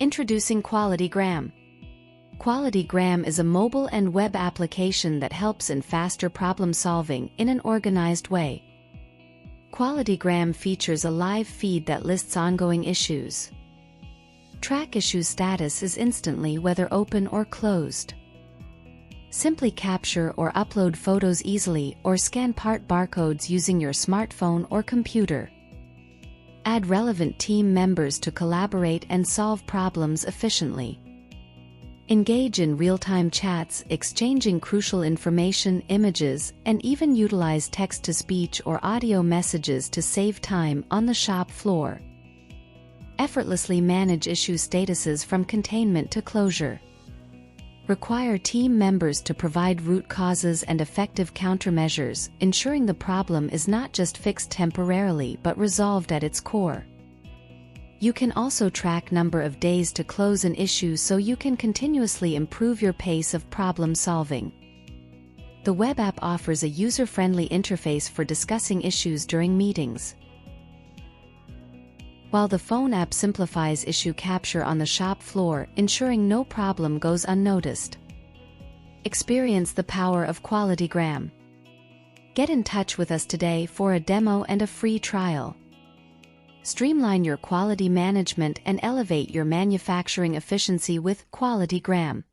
Introducing Qualitygram. Qualitygram is a mobile and web application that helps in faster problem-solving in an organized way. Qualitygram features a live feed that lists ongoing issues. Track issue status is instantly whether open or closed. Simply capture or upload photos easily or scan part barcodes using your smartphone or computer. Add relevant team members to collaborate and solve problems efficiently. Engage in real-time chats, exchanging crucial information, images, and even utilize text-to-speech or audio messages to save time on the shop floor. Effortlessly manage issue statuses from containment to closure. Require team members to provide root causes and effective countermeasures, ensuring the problem is not just fixed temporarily but resolved at its core. You can also track number of days to close an issue so you can continuously improve your pace of problem solving. The web app offers a user-friendly interface for discussing issues during meetings, while the phone app simplifies issue capture on the shop floor, ensuring no problem goes unnoticed. Experience the power of Qualitygram. Get in touch with us today for a demo and a free trial. Streamline your quality management and elevate your manufacturing efficiency with Qualitygram.